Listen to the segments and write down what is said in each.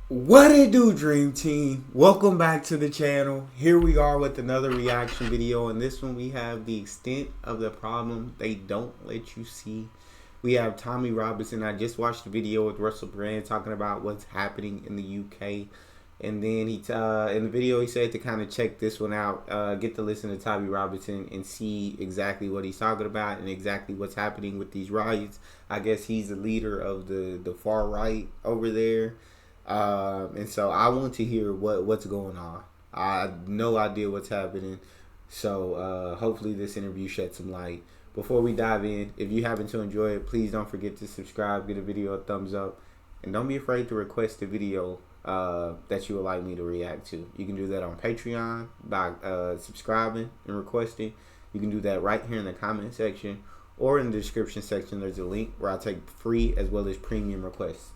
What it do, Dream Team? Welcome back to the channel. Here we are with another reaction video. In this one, we have the extent of the problem they don't let you see. We have Tommy Robinson. I just watched the video with Russell Brand talking about what's happening in the UK. And then he in the video, he said to kind of check this one out, get to listen to Tommy Robinson and see exactly what he's talking about and exactly what's happening with these riots. I guess he's the leader of the far right over there. And so I want to hear what's going on. I have no idea what's happening. So hopefully this interview sheds some light. Before we dive in, if you happen to enjoy it, please don't forget to subscribe, give the video a thumbs up, and don't be afraid to request a video that you would like me to react to. You can do that on Patreon by subscribing and requesting. You can do that right here in the comment section or in the description section. There's a link where I take free as well as premium requests.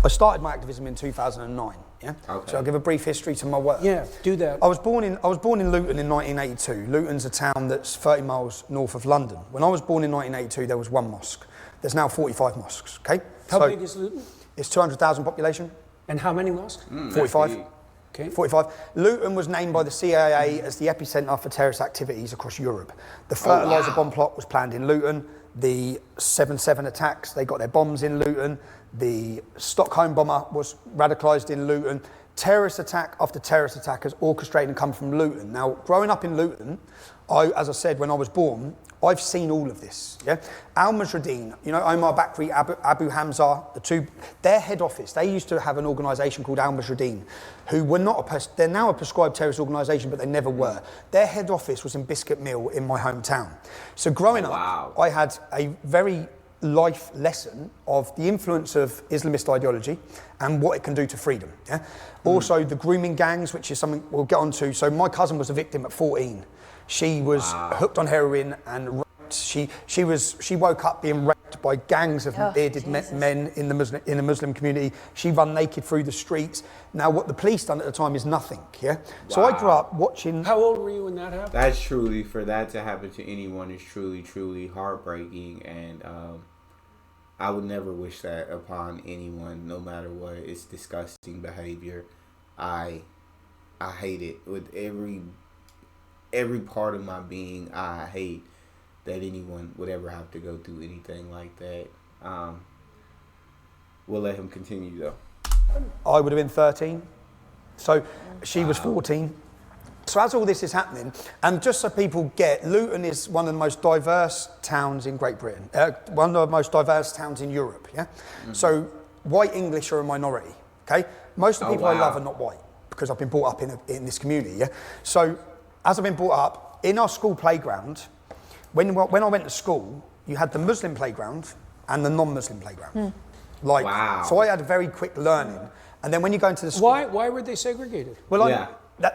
I started my activism in 2009. Yeah. Okay. So I'll give a brief history to my work. Yeah, do that. I was born in Luton in 1982. Luton's a town that's 30 miles north of London. When I was born in 1982, there was one mosque. There's now 45 mosques. Okay. How big is Luton? It's 200,000 population. And how many mosques? 45. Okay. 45. Luton was named by the CIA as the epicenter for terrorist activities across Europe. The fertilizer bomb plot was planned in Luton. The 7/7 attacks, they got their bombs in Luton. The Stockholm bomber was radicalized in Luton. Terrorist attack after terrorist attack has orchestrated and come from Luton. Now, growing up in Luton, as I said, when I was born, I've seen all of this. Yeah, Al-Mujahideen, you know, Omar Bakri, Abu Hamza, the two, their head office. They used to have an organisation called Al-Mujahideen, who were not they're now a prescribed terrorist organisation, but they never were. Their head office was in Biscuit Mill in my hometown. So growing up, I had a very life lesson of the influence of Islamist ideology and what it can do to freedom. Yeah? Also the grooming gangs, which is something we'll get onto. So my cousin was a victim at 14. She was hooked on heroin and raped. She woke up being raped by gangs of bearded men in the Muslim community. She run naked through the streets. Now what the police done at the time is nothing. Yeah. So I grew up watching. How old were you when that happened? That's truly, for that to happen to anyone is truly heartbreaking, and I would never wish that upon anyone, no matter what. It's disgusting behavior. I hate it with every part of my being. I hate that anyone would ever have to go through anything like that. We'll let him continue though. I would have been 13, so she was 14. So as all this is happening, and just so people get, Luton is one of the most diverse towns in Great Britain, one of the most diverse towns in Europe, yeah? So white English are a minority, okay? Most of the people I love are not white, because I've been brought up in this community, yeah? So as I've been brought up, in our school playground, when I went to school, you had the Muslim playground and the non-Muslim playground. So I had a very quick learning. And then when you go into the school... Why were they segregated? Well,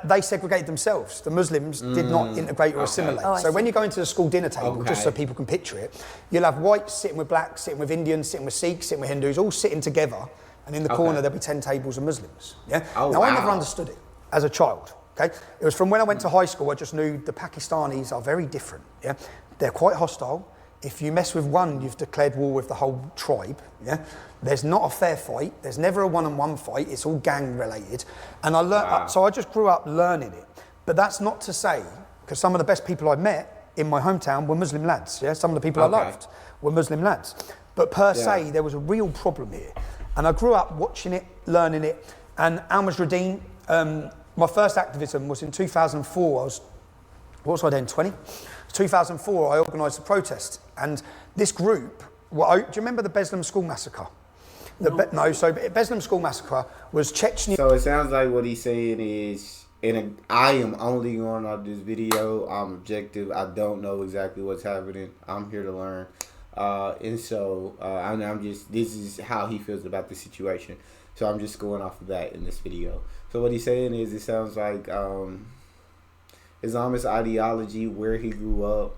they segregated themselves. The Muslims did not integrate or assimilate. So when you go into the school dinner table, just so people can picture it, you'll have whites sitting with blacks, sitting with Indians, sitting with Sikhs, sitting with Hindus, all sitting together. And in the corner, there'll be 10 tables of Muslims. Yeah. Now, I never understood it as a child. Okay. It was from when I went to high school, I just knew the Pakistanis are very different. Yeah. They're quite hostile. If you mess with one, you've declared war with the whole tribe. Yeah, there's not a fair fight. There's never a one-on-one fight. It's all gang-related, and I learned. So I just grew up learning it. But that's not to say, because some of the best people I met in my hometown were Muslim lads. Yeah, some of the people I loved were Muslim lads. But per se, there was a real problem here, and I grew up watching it, learning it. And Al-Mujahideen, my first activism was in 2004. What was I then? 20. 2004, I organised a protest, and this group, do you remember the Beslan School Massacre? So Beslan School Massacre was Chechnya. So it sounds like what he's saying is, I am only going off this video, I'm objective, I don't know exactly what's happening, I'm here to learn. And so, this is how he feels about the situation. So I'm just going off of that in this video. So what he's saying is, it sounds like, Islamist ideology, where he grew up,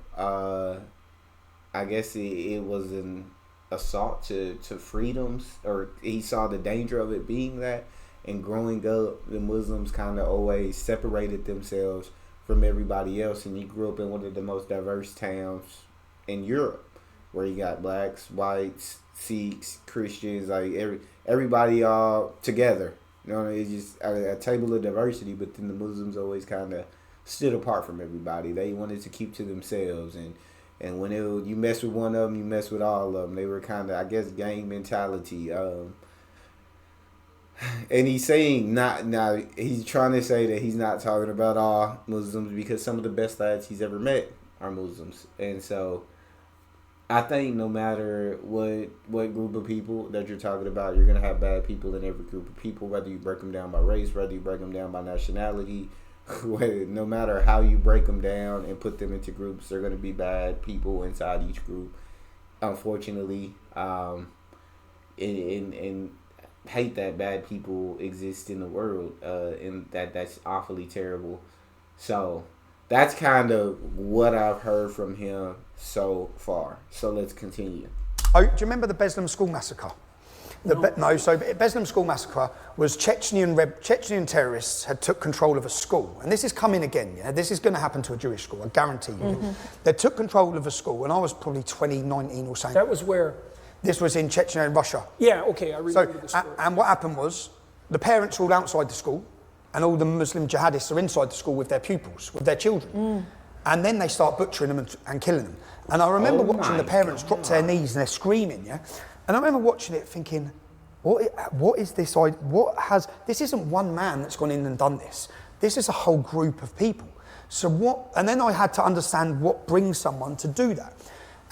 I guess it was an assault to freedoms, or he saw the danger of it being that. And growing up, the Muslims kind of always separated themselves from everybody else, and he grew up in one of the most diverse towns in Europe. where you got blacks, whites, Sikhs, Christians, like everybody all together. You know, it's just a table of diversity. But then the Muslims always kind of stood apart from everybody. They wanted to keep to themselves, and when you mess with one of them, you mess with all of them. They were kind of, I guess, gang mentality. And he's saying he's trying to say that he's not talking about all Muslims, because some of the best lads he's ever met are Muslims. And so I think no matter what group of people that you're talking about, you're going to have bad people in every group of people, whether you break them down by race, whether you break them down by nationality. No matter how you break them down and put them into groups, they're going to be bad people inside each group, unfortunately. And hate that bad people exist in the world, and that's awfully terrible. So that's kind of what I've heard from him so far. So let's continue. Oh, do you remember the Beslan school massacre? So Beslan school massacre was Chechnyan terrorists had took control of a school, and this is coming again. Yeah, this is going to happen to a Jewish school, I guarantee you. Mm-hmm. They took control of a school, and I was probably 2019 or something. That was where? This was in Chechnya in Russia. Yeah, okay, I remember the story. And what happened was, the parents were all outside the school, and all the Muslim jihadists are inside the school with their pupils, with their children. Mm. And then they start butchering them and killing them. And I remember watching the parents drop to their knees and they're screaming, yeah? And I remember watching it thinking, what is this? This isn't one man that's gone in and done this. This is a whole group of people. So what, and then I had to understand what brings someone to do that.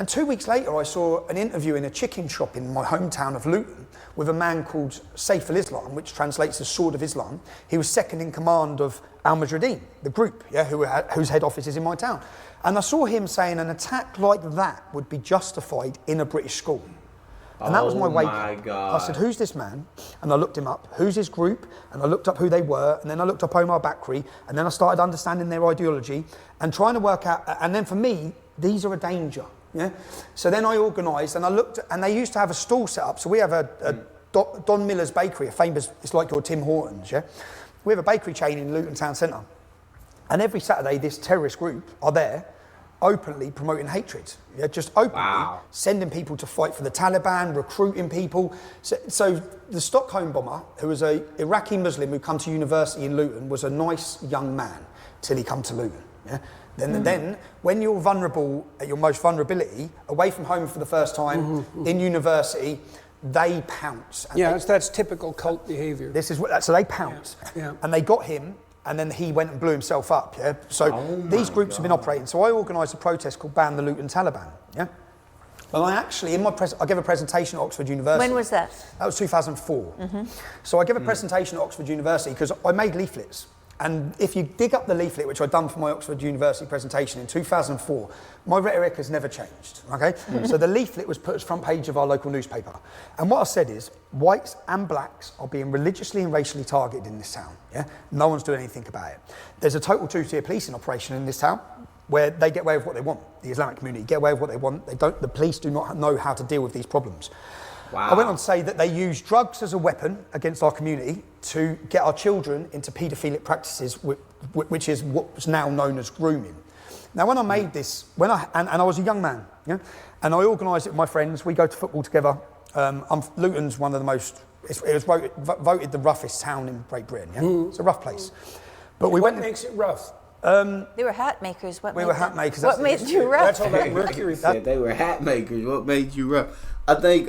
And 2 weeks later, I saw an interview in a chicken shop in my hometown of Luton with a man called Saif al-Islam, which translates as Sword of Islam. He was second in command of Al-Mujahideen, the group, yeah, whose head office is in my town. And I saw him saying an attack like that would be justified in a British school. And that was my wake-up. I said, who's this man? And I looked him up. Who's his group? And I looked up who they were. And then I looked up Omar Bakri. And then I started understanding their ideology and trying to work out. And then for me, these are a danger. Yeah. So then I organised and I looked, and they used to have a stall set up. So we have a Don Miller's Bakery, a famous, it's like your Tim Hortons, yeah? We have a bakery chain in Luton Town Centre. And every Saturday, this terrorist group are there, openly promoting hatred. Yeah, just openly sending people to fight for the Taliban, recruiting people. So the Stockholm bomber, who was an Iraqi Muslim who come to university in Luton, was a nice young man till he come to Luton. Yeah? Then when you're vulnerable, at your most vulnerability, away from home for the first time, in university, they pounce. And that's typical cult behaviour. This is so they pounce. Yeah. And they got him, and then he went and blew himself up, yeah? So these groups have been operating. So I organised a protest called Ban the Luton Taliban, yeah? And I actually, I gave a presentation at Oxford University. When was that? That was 2004. Mm-hmm. So I gave a presentation at Oxford University because I made leaflets. And if you dig up the leaflet, which I'd done for my Oxford University presentation in 2004, my rhetoric has never changed, okay? Mm-hmm. So the leaflet was put as front page of our local newspaper. And what I said is, whites and blacks are being religiously and racially targeted in this town, yeah? No one's doing anything about it. There's a total two-tier policing operation in this town where they get away with what they want. The Islamic community get away with what they want. The police do not know how to deal with these problems. Wow. I went on to say that they use drugs as a weapon against our community to get our children into paedophilic practices, which is what's now known as grooming. Now, when I made this, and I was a young man, yeah, and I organised it with my friends. We go to football together. Luton's one of the most. It was voted the roughest town in Great Britain. Yeah, it's a rough place. But what makes it rough? They were hat makers. We were hat makers. What made you rough? That's all that mercury. Said they were hat makers. What made you rough? I think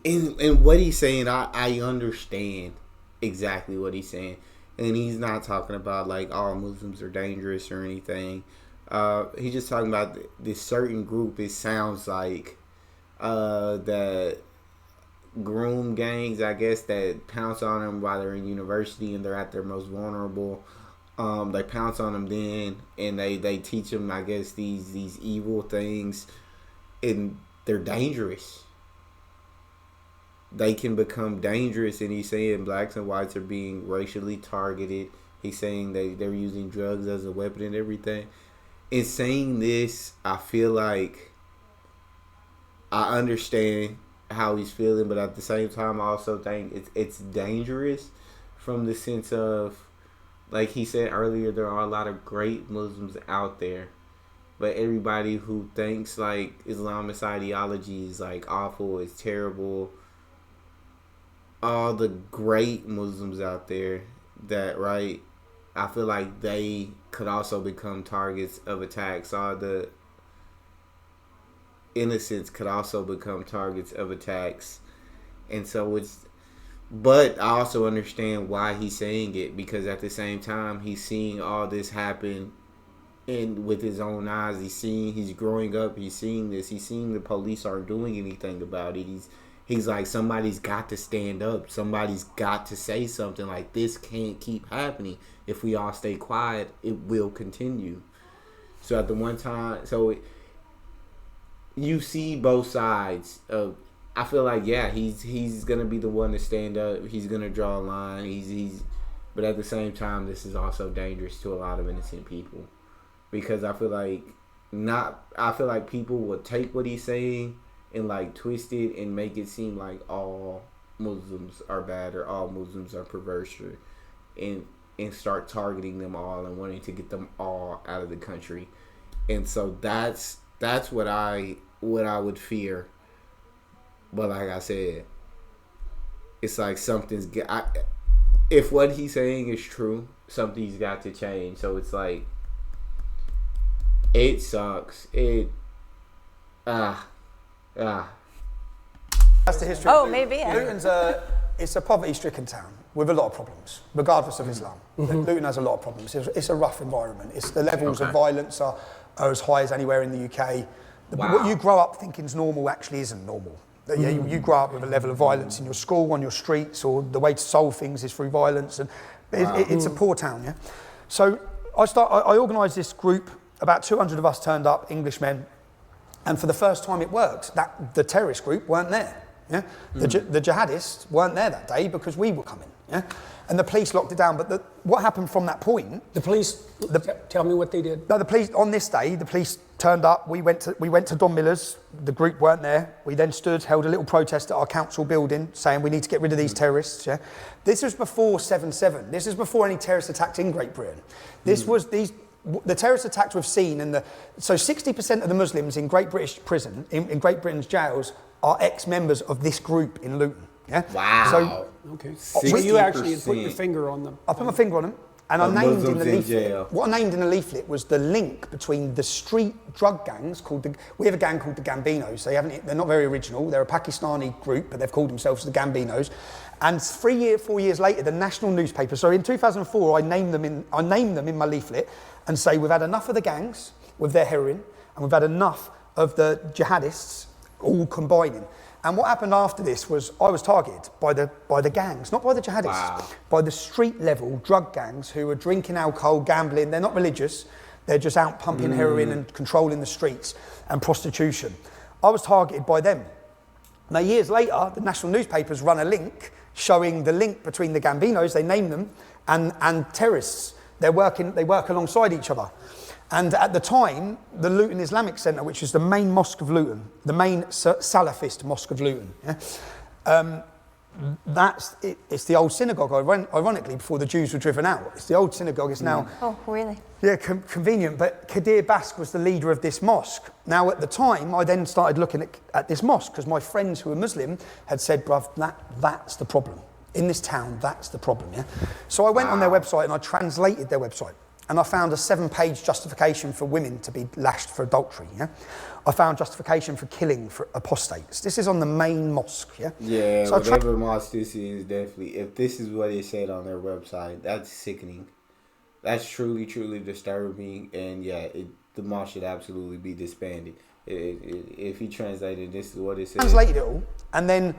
in what he's saying, I understand exactly what he's saying, and he's not talking about like all Muslims are dangerous or anything. He's just talking about this certain group. It sounds like that groom gangs, I guess, that pounce on them while they're in university and they're at their most vulnerable. They pounce on them then, and they teach them, I guess, these evil things, and they're dangerous. They can become dangerous, and he's saying blacks and whites are being racially targeted. He's saying they're using drugs as a weapon and everything. In saying this, I feel like I understand how he's feeling, but at the same time, I also think it's dangerous from the sense of, like he said earlier, there are a lot of great Muslims out there, but everybody who thinks like Islamist ideology is like awful, is terrible. All the great Muslims out there that, right, I feel like they could also become targets of attacks. All the innocents could also become targets of attacks. And so but I also understand why he's saying it, because at the same time he's seeing all this happen with his own eyes. He's growing up, he's seeing this, he's seeing the police aren't doing anything about it. He's like, somebody's got to stand up, somebody's got to say something. Like, this can't keep happening. If we all stay quiet, it will continue. So at the one time, you see both sides of. I feel like, yeah, he's gonna be the one to stand up. He's gonna draw a line. But at the same time, this is also dangerous to a lot of innocent people, because I feel like people will take what he's saying and like twist it and make it seem like all Muslims are bad or all Muslims are perverse, and start targeting them all and wanting to get them all out of the country. And so that's what I would fear. But like I said, it's like if what he's saying is true, something's got to change. So it's like, it sucks. That's the history. Oh, of Luton. maybe, yeah. Luton's it's a poverty-stricken town with a lot of problems, regardless of Islam. Luton has a lot of problems. It's a rough environment. The levels of violence are as high as anywhere in the UK. What you grow up thinking is normal actually isn't normal. You grow up with a level of violence in your school, on your streets, or the way to solve things is through violence, and it's a poor town. Yeah. So I organised this group. About 200 of us turned up, Englishmen, and for the first time it worked. The terrorist group weren't there. Yeah? The jihadists weren't there that day because we were coming. Yeah? And the police locked it down. But what happened from that point? The police. Tell me what they did. No, the police on this day. The police turned up. We went to Don Miller's. The group weren't there. We then held a little protest at our council building, saying we need to get rid of these terrorists. Yeah, this was before 7/7. This is before any terrorist attacks in Great Britain. This was the terrorist attacks we've seen, so 60% of the Muslims in Great British prison, in Great Britain's jails, are ex-members of this group in Luton. Yeah. Wow. So, okay. So you actually put your finger on them. I put my finger on them, and I named in the Muslims in leaflet. jail. What I named in the leaflet was the link between the street drug gangs we have a gang called the Gambinos. They're not very original. They're a Pakistani group, but they've called themselves the Gambinos. And 4 years later, the national newspaper. So in 2004, I named them in my leaflet, and say we've had enough of the gangs with their heroin, and we've had enough of the jihadists all combining. And what happened after this was I was targeted by the gangs, not by the jihadists, by the street level drug gangs who were drinking alcohol, gambling. They're not religious. They're just out pumping heroin and controlling the streets and prostitution. I was targeted by them. Now, years later, the national newspapers run a link showing the link between the Gambinos, they name them, and terrorists. They work alongside each other. And at the time, the Luton Islamic Centre, which is the main mosque of Luton, the main Salafist mosque of Luton, yeah, it's the old synagogue, ironically, before the Jews were driven out. It's the old synagogue, it's now... Oh, really? Yeah, convenient, but Kadir Bask was the leader of this mosque. Now, at the time, I then started looking at this mosque, because my friends who were Muslim had said, bruv, that's the problem. In this town, that's the problem, yeah? So I went on their website and I translated their website, and I found a 7-page justification for women to be lashed for adultery, yeah? I found justification for killing for apostates. This is on the main mosque, yeah? Yeah, so whatever mosque this is, definitely. If this is what it said on their website, that's sickening. That's truly, truly disturbing. And yeah, the mosque should absolutely be disbanded. If he translated, this is what it said. Translated it all, and then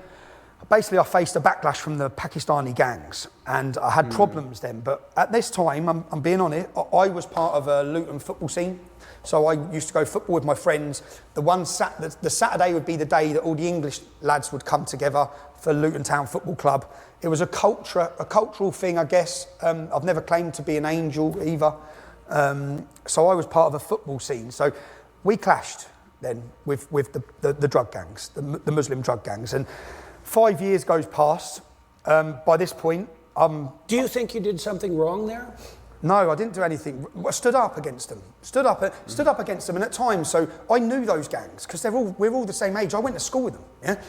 basically I faced a backlash from the Pakistani gangs, and I had problems then. But at this time, I'm being honest, I was part of a Luton football scene. So I used to go football with my friends. The Saturday would be the day that all the English lads would come together for Luton Town Football Club. It was a cultural thing, I guess. I've never claimed to be an angel either. So I was part of a football scene. So we clashed then with the drug gangs, the Muslim drug gangs. And 5 years goes past. By this point, Do you think you did something wrong there? No, I didn't do anything. I stood up against them. Stood up against them, and at times, so I knew those gangs because we're all the same age. I went to school with them. Yeah,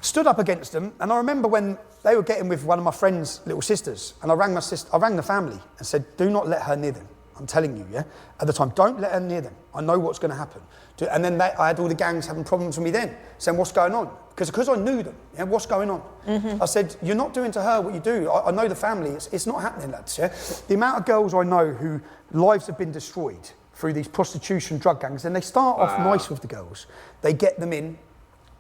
stood up against them, and I remember when they were getting with one of my friend's little sisters, and I rang the family and said, "Do not let her near them. I'm telling you, yeah. At the time, don't let her near them. I know what's going to happen." And then I had all the gangs having problems with me then, saying, "What's going on?" Because I knew them. Yeah, what's going on? I said, "You're not doing to her what you do. I know the family. It's not happening, lads." Yeah. The amount of girls I know who lives have been destroyed through these prostitution drug gangs, and they start off nice with the girls. They get them in.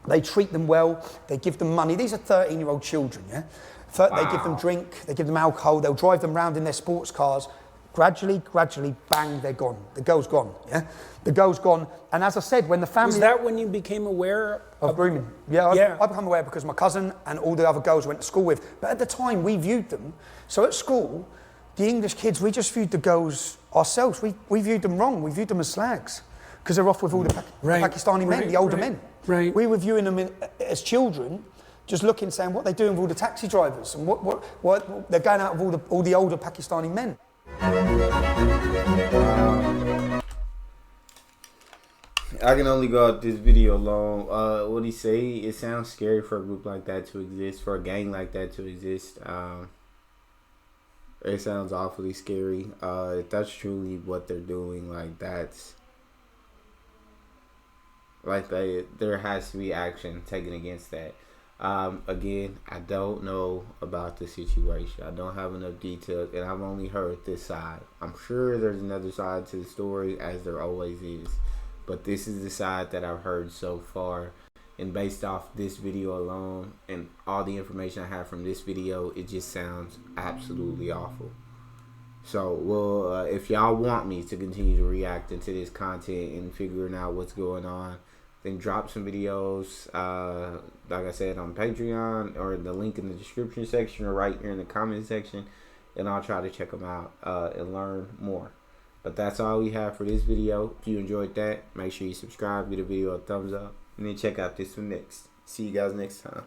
They treat them well. They give them money. These are 13-year-old children. Yeah. They give them drink. They give them alcohol. They'll drive them around in their sports cars. Gradually, bang, they're gone. The girl's gone, yeah? The girl's gone. And as I said, when the family... Was that when you became aware of grooming? Yeah, I became aware because my cousin and all the other girls I went to school with. But at the time, we viewed them. So at school, the English kids, we just viewed the girls ourselves. We viewed them wrong. We viewed them as slags because they're off with all the Pakistani men, the older men. Right. We were viewing them as children, just looking, saying what they're doing with all the taxi drivers and what they're going out with all the older Pakistani men. I can only go out this video alone. What he say? It sounds scary for a group like that to exist, for a gang like that to exist. It sounds awfully scary. If that's truly what they're doing, there has to be action taken against that. Again, I don't know about the situation. I don't have enough details, and I've only heard this side. I'm sure there's another side to the story, as there always is. But this is the side that I've heard so far. And based off this video alone, and all the information I have from this video, it just sounds absolutely awful. So, well, if y'all want me to continue to react into this content and figuring out what's going on, then drop some videos, like I said, on Patreon, or the link in the description section, or right here in the comment section, and I'll try to check them out and learn more. But that's all we have for this video. If you enjoyed that, make sure you subscribe, give the video a thumbs up, and then check out this one next. See you guys next time.